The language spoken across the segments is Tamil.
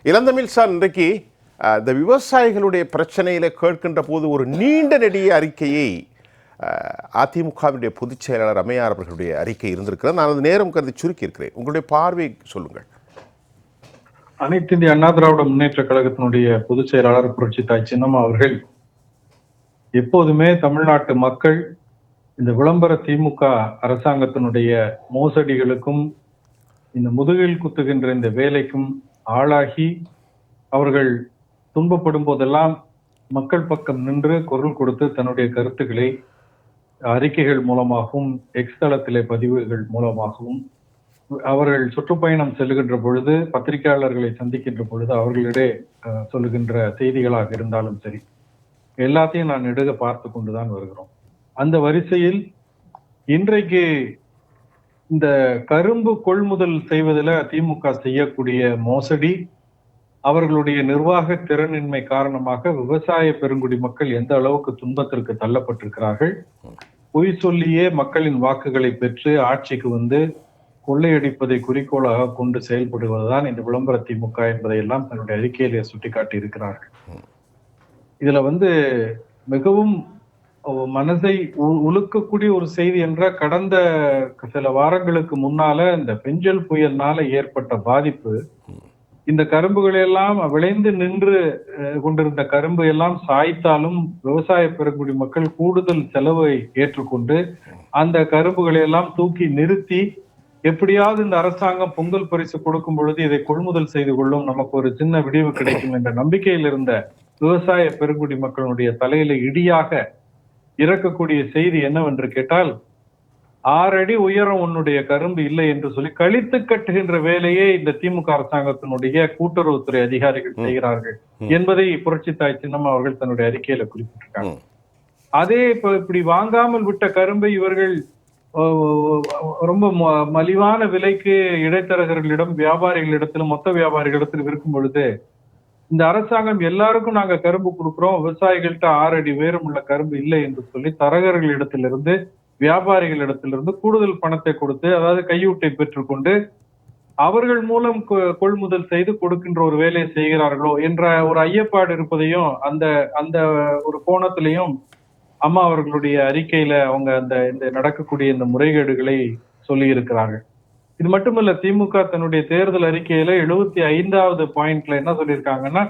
இளந்தமிழ் சார், இன்றைக்கு இந்த விவசாயிகளுடைய பிரச்சனையில கேட்கின்ற போது ஒரு நீண்ட நெடிய அறிக்கையை அதிமுகவினுடைய பொதுச் செயலாளர் அம்மையார் அவர்களுடைய அறிக்கை இருந்திருக்கிறது. நான் அது நேரம் கருதி சுருக்கி இருக்கிறேன். உங்களுடைய பார்வை சொல்லுங்கள். அனைத்து இந்திய அண்ணா திராவிட முன்னேற்ற கழகத்தினுடைய பொதுச் செயலாளர் புரட்சி தாய் சின்னம்மா அவர்கள் எப்போதுமே தமிழ்நாட்டு மக்கள் இந்த விளம்பர திமுக அரசாங்கத்தினுடைய மோசடிகளுக்கும் இந்த முதுகில் குத்துகின்ற இந்த வேலைக்கும் ஆளாகி அவர்கள் துன்பப்படும் போதெல்லாம் மக்கள் பக்கம் நின்று குரல் கொடுத்து தன்னுடைய கருத்துக்களை அறிக்கைகள் மூலமாகவும் எக்ஸ் தளத்திலே பதிவுகள் மூலமாகவும் அவர்கள் சுற்றுப்பயணம் செல்லுகின்ற பொழுது பத்திரிகையாளர்களை சந்திக்கின்ற பொழுது அவர்களிடையே சொல்லுகின்ற செய்திகளாக இருந்தாலும் சரி, எல்லாத்தையும் நான் நெடுக பார்த்து கொண்டுதான் வருகிறோம். அந்த வரிசையில் இன்றைக்கு இந்த கரும்பு கொள்முதல் செய்வதில் திமுக செய்யக்கூடிய மோசடி, அவர்களுடைய நிர்வாக திறனின்மை காரணமாக விவசாய பெருங்குடி மக்கள் எந்த அளவுக்கு துன்பத்திற்கு தள்ளப்பட்டிருக்கிறார்கள். பொய் சொல்லியே மக்களின் வாக்குகளை பெற்று ஆட்சிக்கு வந்து கொள்ளையடிப்பதை குறிக்கோளாக கொண்டு செயல்படுவதுதான் இந்த விளம்பர திமுக என்பதையெல்லாம் தன்னுடைய அறிக்கையிலே சுட்டிக்காட்டி இருக்கிறார்கள். இதுல மிகவும் மனதை உலுக்கக்கூடிய ஒரு செய்தி என்ற, கடந்த சில வாரங்களுக்கு முன்னால இந்த பெஞ்சல் புயல்னால ஏற்பட்ட பாதிப்பு, இந்த கரும்புகளை எல்லாம் விளைந்து நின்று கொண்டிருந்த கரும்பு எல்லாம் சாய்த்தாலும் விவசாய பெருங்குடி மக்கள் கூடுதல் செலவை ஏற்றுக்கொண்டு அந்த கரும்புகளை எல்லாம் தூக்கி நிறுத்தி, எப்படியாவது இந்த அரசாங்கம் பொங்கல் பரிசு கொடுக்கும் பொழுது இதை கொள்முதல் செய்து கொள்ளும், நமக்கு ஒரு சின்ன விடிவு கிடைக்கும் என்ற நம்பிக்கையில் இருந்த விவசாய பெருங்குடி மக்களுடைய தலையில இடியாக இறக்கக்கூடிய செய்தி என்னவென்று கேட்டால், 6 அடி உயரம் உன்னுடைய கரும்பு இல்லை என்று சொல்லி கழித்து கட்டுகின்ற வேலையை இந்த திமுக அரசாங்கத்தினுடைய கூட்டுறவுத்துறை அதிகாரிகள் செய்கிறார்கள் என்பதை புரட்சி தாய் சின்னம்மா அவர்கள் தன்னுடைய அறிக்கையில குறிப்பிட்டிருக்காங்க. அதே இப்படி வாங்காமல் விட்ட கரும்பை இவர்கள் ரொம்ப மலிவான விலைக்கு இடைத்தரகர்களிடம், வியாபாரிகளிடத்திலும், மொத்த வியாபாரிகளிடத்தில் விற்கும் பொழுது இந்த அரசாங்கம் எல்லாருக்கும் நாங்க கரும்பு கொடுக்குறோம், விவசாயிகள்கிட்ட 6 அடி உயரம் உள்ள கரும்பு இல்லை என்று சொல்லி தரகர்களிடத்திலிருந்து, வியாபாரிகளிடத்திலிருந்து கூடுதல் பணத்தை கொடுத்து, அதாவது கையூட்டை பெற்றுக்கொண்டு அவர்கள் மூலம் கொள்முதல் செய்து கொடுக்கின்ற ஒரு வேலையை செய்கிறார்களோ என்ற ஒரு ஐயப்பாடு இருப்பதையும் அந்த அந்த ஒரு கோணத்திலையும் அம்மா அவர்களுடைய அறிக்கையில அவங்க இந்த நடக்கக்கூடிய இந்த முறைகேடுகளை சொல்லி இருக்கிறார்கள். இது மட்டுமல்ல, திமுக தன்னுடைய தேர்தல் அறிக்கையில 75வது பாயிண்ட்ல என்ன சொல்லியிருக்காங்கன்னா,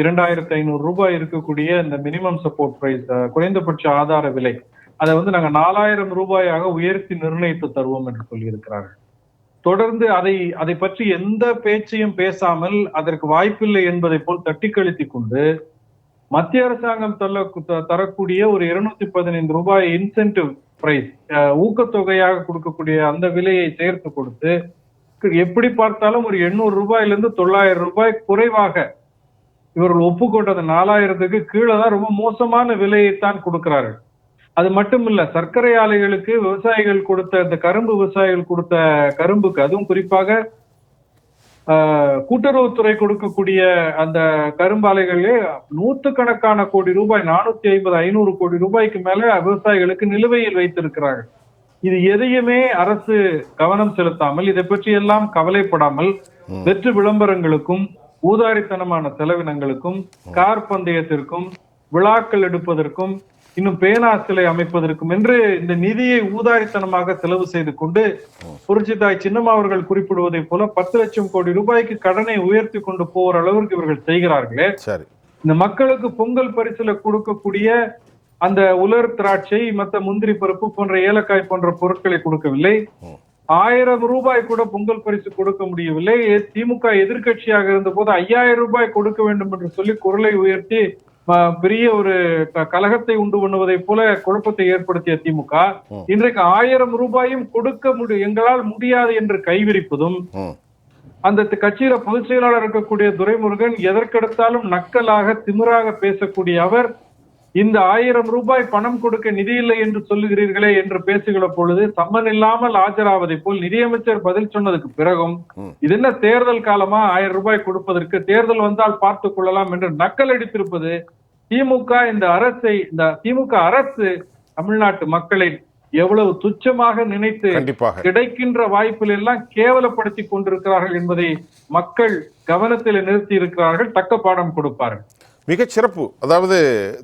2500 ரூபாய் இருக்கக்கூடிய இந்த மினிமம் சப்போர்ட் பிரைஸ், குறைந்தபட்ச ஆதார விலை, அதை நாங்க 4000 ரூபாயாக உயர்த்தி நிர்ணயித்து தருவோம் என்று சொல்லி இருக்கிறார்கள். தொடர்ந்து அதை பற்றி எந்த பேச்சையும் பேசாமல் அதற்கு வாய்ப்பில்லை என்பதை போல் தட்டி கழித்து கொண்டு மத்திய அரசாங்கம் தரக்கூடிய ஒரு 215 ரூபாய் இன்சென்டிவ் பிரைஸ், ஊக்கத்தொகையாக கொடுக்கக்கூடிய அந்த விலையை சேர்த்து கொடுத்து, எப்படி பார்த்தாலும் ஒரு 800 ரூபாயிலிருந்து 900 ரூபாய் குறைவாக இவர்கள் ஒப்புக்கொண்டது 4000க்கு கீழே தான் ரொம்ப மோசமான விலையைத்தான் கொடுக்கிறார்கள். அது மட்டும் இல்ல, சர்க்கரை ஆலைகளுக்கு விவசாயிகள் கொடுத்த, இந்த கரும்பு விவசாயிகள் கொடுத்த கரும்புக்கு, அதுவும் குறிப்பாக கூட்டுறவுத்துறை கொடுக்கக்கூடிய அந்த கரும்பாலைகளே நூற்றுக்கணக்கான கோடி ரூபாய், 450 500 கோடி ரூபாய்க்கு மேல விவசாயிகளுக்கு நிலுவையில் வைத்திருக்கிறார்கள். இது எதையுமே அரசு கவனம் செலுத்தாமல், இதை பற்றி எல்லாம் கவலைப்படாமல், வெற்று விளம்பரங்களுக்கும் ஊதாரித்தனமான செலவினங்களுக்கும், கார் பந்தயத்திற்கும், விழாக்கள் எடுப்பதற்கும், இன்னும் பேனா சிலை அமைப்பதற்கும் என்று இந்த நிதியை ஊதாரித்தனமாக செலவு செய்து கொண்டு புரட்சி தாய் சின்னம்மா அவர்கள் குறிப்பிடுவதை போல 10 லட்சம் கோடி ரூபாய்க்கு கடனை உயர்த்தி கொண்டு போகிற அளவிற்கு இவர்கள் செய்கிறார்களே, இந்த மக்களுக்கு பொங்கல் பரிசுல கொடுக்கக்கூடிய அந்த உலர் திராட்சை, மற்ற முந்திரி பருப்பு போன்ற ஏலக்காய் போன்ற பொருட்களை கொடுக்கவில்லை. 1000 ரூபாய் கூட பொங்கல் பரிசு கொடுக்க முடியவில்லை. திமுக எதிர்கட்சியாக இருந்த போது 5000 ரூபாய் கொடுக்க வேண்டும் என்று சொல்லி குரலை உயர்த்தி பெரிய ஒரு கலகத்தை உண்டு பண்ணுவதை போல குழப்பத்தை ஏற்படுத்திய திமுக இன்றைக்கு 1000 ரூபாயும் கொடுக்க எங்களால் முடியாது என்று கைவிரிப்பதும், அந்த கட்சியில பொதுச் செயலாளர் இருக்கக்கூடிய துரைமுருகன் எதற்கெடுத்தாலும் நக்கலாக திமிராக பேசக்கூடிய அவர், இந்த 1000 ரூபாய் பணம் கொடுக்க நிதி இல்லை என்று சொல்லுகிறீர்களே என்று பேசுகிற பொழுது சம்மன் இல்லாமல் ஆஜராவதை போல் நிதியமைச்சர் பதில் சொன்னதுக்கு பிறகும், இது என்ன தேர்தல் காலமா 1000 ரூபாய் கொடுப்பதற்கு, தேர்தல் வந்தால் பார்த்துக் கொள்ளலாம் என்று நக்கல் அடித்திருப்பது திமுக. இந்த திமுக அரசு தமிழ்நாட்டு மக்களை எவ்வளவு துச்சமாக நினைத்து கண்டிப்பாக கிடைக்கின்ற வாய்ப்பில் எல்லாம் கேவலப்படுத்தி கொண்டிருக்கிறார்கள் என்பதை மக்கள் கவனத்தில் நிறுத்தி இருக்கிறார்கள். தக்க பாடம் கொடுப்பார்கள். மிகச் சிறப்பு. அதாவது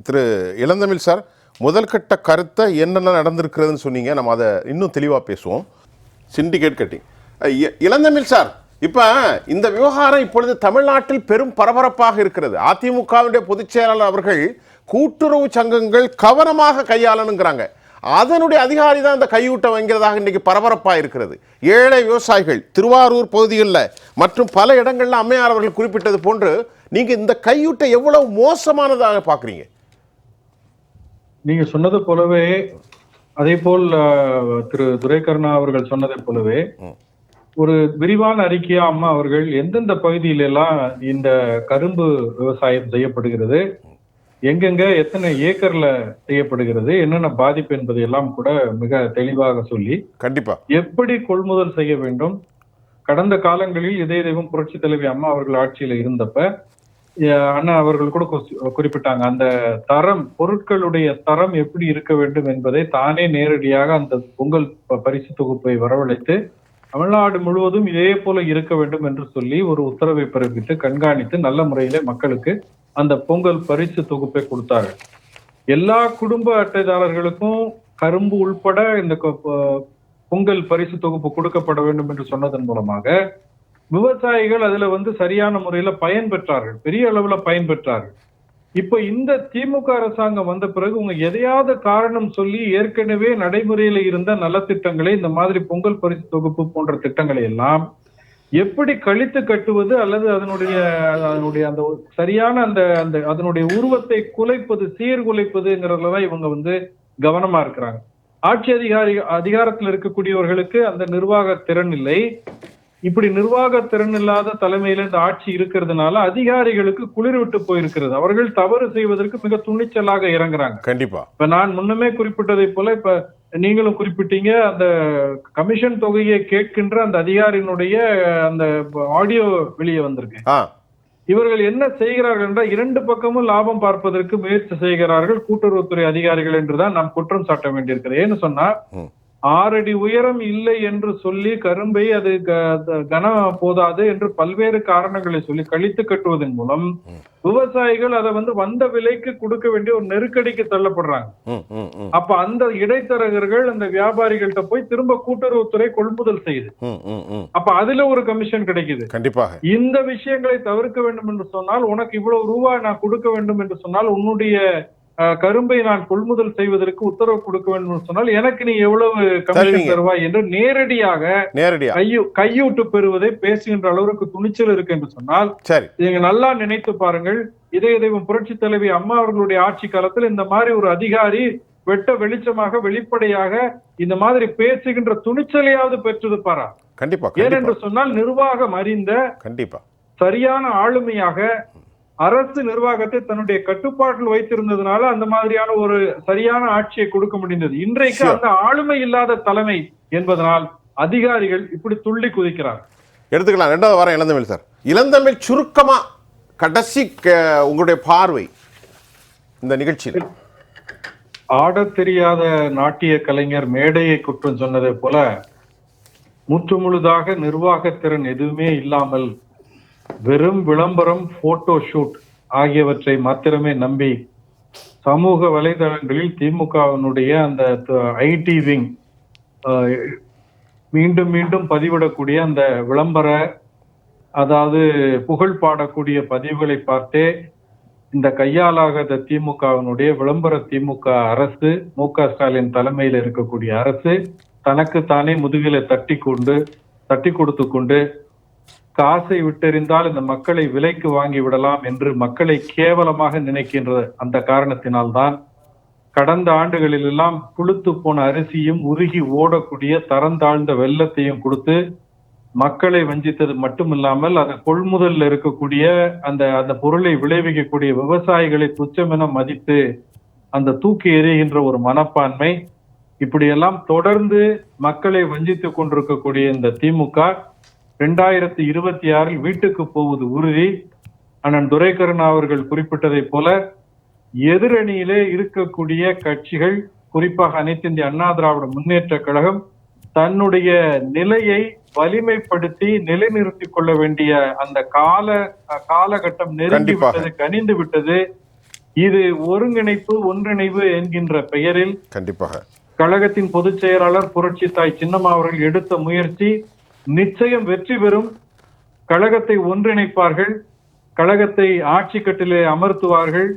திரு இளந்தமிழ் சார், முதல் கட்ட கருத்தை என்னென்ன நடந்திருக்கிறதுன்னு சொன்னீங்க. நம்ம அதை இன்னும் தெளிவாக பேசுவோம். Syndicate cutting. இளந்தமிழ் சார், இப்போ இந்த விவகாரம் இப்பொழுது தமிழ்நாட்டில் பெரும் பரபரப்பாக இருக்கிறது. அதிமுகவுடைய பொதுச் செயலாளர் அவர்கள் கூட்டுறவு சங்கங்கள் கவனமாக கையாளணுங்கிறாங்க. அதனுடைய அதிகாரி தான் இந்த கையூட்டம் வாங்கிறதாக இன்னைக்கு பரபரப்பாக இருக்கிறது. ஏழை விவசாயிகள் திருவாரூர் பகுதிகளில் மற்றும் பல இடங்களில் அம்மையார் அவர்கள் குறிப்பிட்டது போன்று நீங்க இந்த கையூட்டை எவ்வளவு மோசமானதாக பார்க்குறீங்க? நீங்க சொன்னது போலவே, அதே போல் திரு துரைக்கருணா அவர்கள் சொன்னதை போலவே ஒரு விரிவான அறிக்கையா அம்மா அவர்கள் எந்தெந்த பகுதியில எல்லாம் இந்த கரும்பு விவசாயம் செய்யப்படுகிறது, எங்கெங்க எத்தனை ஏக்கர்ல செய்யப்படுகிறது, என்னென்ன பாதிப்பு என்பதை எல்லாம் கூட மிக தெளிவாக சொல்லி கண்டிப்பா எப்படி கொள்முதல் செய்ய வேண்டும். கடந்த காலங்களில் இதய தெய்வம் புரட்சி தலைவி அம்மா அவர்கள் ஆட்சியில இருந்தப்ப அண்ணா அவர்கள் கூட குறிப்பிட்டாங்க, அந்த தரம், பொருட்களுடைய தரம் எப்படி இருக்க வேண்டும் என்பதை தானே நேரடியாக அந்த பொங்கல் பரிசு தொகுப்பை வரவழைத்து தமிழ்நாடு முழுவதும் இதே போல இருக்க வேண்டும் என்று சொல்லி ஒரு உத்தரவை பிறப்பித்து கண்காணித்து நல்ல முறையிலே மக்களுக்கு அந்த பொங்கல் பரிசு தொகுப்பை கொடுத்தார்கள். எல்லா குடும்ப அட்டைதாரர்களுக்கும் கரும்பு உள்பட இந்த பொங்கல் பரிசு தொகுப்பு கொடுக்கப்பட வேண்டும் என்று சொன்னதன் மூலமாக விவசாயிகள் அதுல சரியான முறையில பயன்பெற்றார்கள், பெரிய அளவுல பயன்பெற்றார்கள். இப்ப இந்த திமுக அரசாங்கம் வந்த பிறகு உங்க எதையாவது காரணம் சொல்லி ஏற்கனவே நடைமுறையில இருந்த நலத்திட்டங்களை, இந்த மாதிரி பொங்கல் பரிசு தொகுப்பு போன்ற திட்டங்களை எல்லாம் எப்படி கழித்து கட்டுவது அல்லது அதனுடைய அந்த சரியான அந்த அதனுடைய உருவத்தை குலைப்பது, சீர்குலைப்பதுங்கிறதுலதான் இவங்க கவனமா இருக்கிறாங்க. ஆட்சி அதிகாரத்தில் இருக்கக்கூடியவர்களுக்கு அந்த நிர்வாக திறன் இல்லை. இப்படி நிர்வாக திறன் இல்லாத தலைமையில இந்த ஆட்சி இருக்கிறதுனால அதிகாரிகளுக்கு குளிர் விட்டு போயிருக்கிறது. அவர்கள் தவறு செய்வதற்கு மிக துணிச்சலாக இறங்குறாங்க. கண்டிப்பா. இப்ப நான் முன்னமே குறிப்பிட்டதை போல, இப்ப நீங்களும் குறிப்பிட்டீங்க, அந்த கமிஷன் தொகையை கேட்கின்ற அந்த அதிகாரியினுடைய அந்த ஆடியோ வெளியே வந்திருக்கு. இவர்கள் என்ன செய்கிறார்கள் என்றால், இரண்டு பக்கமும் லாபம் பார்ப்பதற்கு முயற்சி செய்கிறார்கள் கூட்டுறவுத்துறை அதிகாரிகள் என்றுதான் நாம் குற்றம் சாட்ட வேண்டியிருக்கிறது. ஏன்னு சொன்னா, 6 அடி உயரம் இல்லை என்று சொல்லி கரும்பை அது கன போதாது என்று பல்வேறு காரணங்களை சொல்லி கழித்து கட்டுவதன் மூலம் விவசாயிகள் அதை வந்த விலைக்கு கொடுக்க வேண்டிய ஒரு நெருக்கடிக்கு தள்ளப்படுறாங்க. அப்ப அந்த இடைத்தரகர்கள் அந்த வியாபாரிகள்கிட்ட போய் திரும்ப கூட்டுறவுத்துறை கொள்முதல் செய்யுது. அப்ப அதுல ஒரு கமிஷன் கிடைக்குது. கண்டிப்பாக இந்த விஷயங்களை தவிர்க்க வேண்டும் என்று சொன்னால், உனக்கு இவ்வளவு ரூபாய் நான் கொடுக்க வேண்டும் என்று சொன்னால், உன்னுடைய கரும்பை நான் கொள்முதல் செய்வதற்கு உத்தரவு கொடுக்க வேண்டும் என்று சொன்னால் எனக்கு நீ எவ்வளவு கமிஷன் தருவாய் என்று நேரடியாக கையூட்டு பெறுவதை பேசுகின்ற அளவுக்கு துணிச்சல் இருக்கு என்று சொன்னால், நீங்க நல்லா நினைத்து பாருங்கள், இதய தெய்வம் புரட்சி தலைவி அம்மா அவர்களுடைய ஆட்சி காலத்தில் இந்த மாதிரி ஒரு அதிகாரி வெட்ட வெளிச்சமாக வெளிப்படையாக இந்த மாதிரி பேசுகின்ற துணிச்சலையாவது பெற்றிருப்பாரா? கண்டிப்பா. ஏனென்று சொன்னால், நிர்வாகம் அறிந்த, கண்டிப்பா சரியான ஆளுமையாக அரசு நிர்வாகத்தை தன்னுடைய கட்டுப்பாட்டில் வைத்திருந்ததுனால அந்த மாதிரியான ஒரு சரியான ஆட்சியை கொடுக்க முடிந்தது. இன்றைக்கு அந்த ஆளுமை இல்லாத தலைமை என்பதனால் அதிகாரிகள் இப்படி துள்ளி குதிக்கிறார். எடுத்துக்கலாம். 2வது வாரம் இளந்தமிழ் சார். இளந்தமிழ் சுருக்கமா கடைசி உங்களுடைய பார்வை இந்த நிகழ்ச்சியில். ஆடத் தெரியாத நாட்டிய கலைஞர் மேடையை குற்றம் சொன்னதை போல முற்று முழுதாக நிர்வாகத்திறன் எதுவுமே இல்லாமல் வெறும் விளம்பரம், போட்டோ ஷூட் ஆகியவற்றை மாத்திரமே நம்பி சமூக வலைதளங்களில் திமுகவினுடைய அந்த ஐடி விங் மீண்டும் மீண்டும் பதிவிடக்கூடிய அந்த விளம்பர, அதாவது புகழ் பாடக்கூடிய பதிவுகளை பார்த்தே இந்த கையாலாகாத திமுகவினுடைய விளம்பர திமுக அரசு, மு.க. ஸ்டாலின் தலைமையில் இருக்கக்கூடிய அரசு தனக்கு தானே முதுகில தட்டி கொடுத்து கொண்டு காசை விட்டெறிந்தால் இந்த மக்களை விலைக்கு வாங்கி விடலாம் என்று மக்களை கேவலமாக நினைக்கின்ற அந்த காரணத்தினால்தான் கடந்த ஆண்டுகளில் எல்லாம் புழுத்து போன அரிசியும் உருகி ஓடக்கூடிய தரந்தாழ்ந்த வெள்ளத்தையும் கொடுத்து மக்களை வஞ்சித்தது மட்டுமில்லாமல் அதை கொள்முதல்ல இருக்கக்கூடிய அந்த பொருளை விளைவிக்கக்கூடிய விவசாயிகளை துச்சமென மதித்து அந்த தூக்கி எறிகின்ற ஒரு மனப்பான்மை, இப்படியெல்லாம் தொடர்ந்து மக்களை வஞ்சித்துக் கொண்டிருக்கக்கூடிய இந்த திமுக 2026 வீட்டுக்கு போவது உறுதி. அண்ணன் துரைக்கருணா அவர்கள் குறிப்பிட்டதை போல எதிரணியிலே இருக்கக்கூடிய கட்சிகள் குறிப்பாக அனைத்து இந்திய அண்ணா திராவிட முன்னேற்ற கழகம் தன்னுடைய நிலையை வலிமைப்படுத்தி நிலைநிறுத்திக் கொள்ள வேண்டிய அந்த காலகட்டம் நெருங்கி விட்டது, கனிந்து விட்டது. இது ஒருங்கிணைப்பு, ஒன்றிணைவு என்கின்ற பெயரில் கண்டிப்பாக கழகத்தின் பொதுச் செயலாளர் புரட்சி தாய் சின்னம்மா அவர்கள் எடுத்த முயற்சி நிச்சயம் வெற்றி பெறும். கழகத்தை ஒன்றிணைப்பார்கள், கழகத்தை ஆட்சி கட்டிலே அமர்த்துவார்கள்.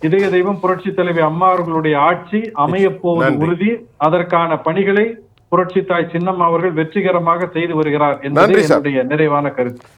இதய தெய்வம் புரட்சி தலைவி அம்மா அவர்களுடைய ஆட்சி அமையப்போவது உறுதி. அதற்கான பணிகளை புரட்சி தாய் சின்னம்மா அவர்கள் வெற்றிகரமாக செய்து வருகிறார் என்பது என்னுடைய நிறைவான கருத்து.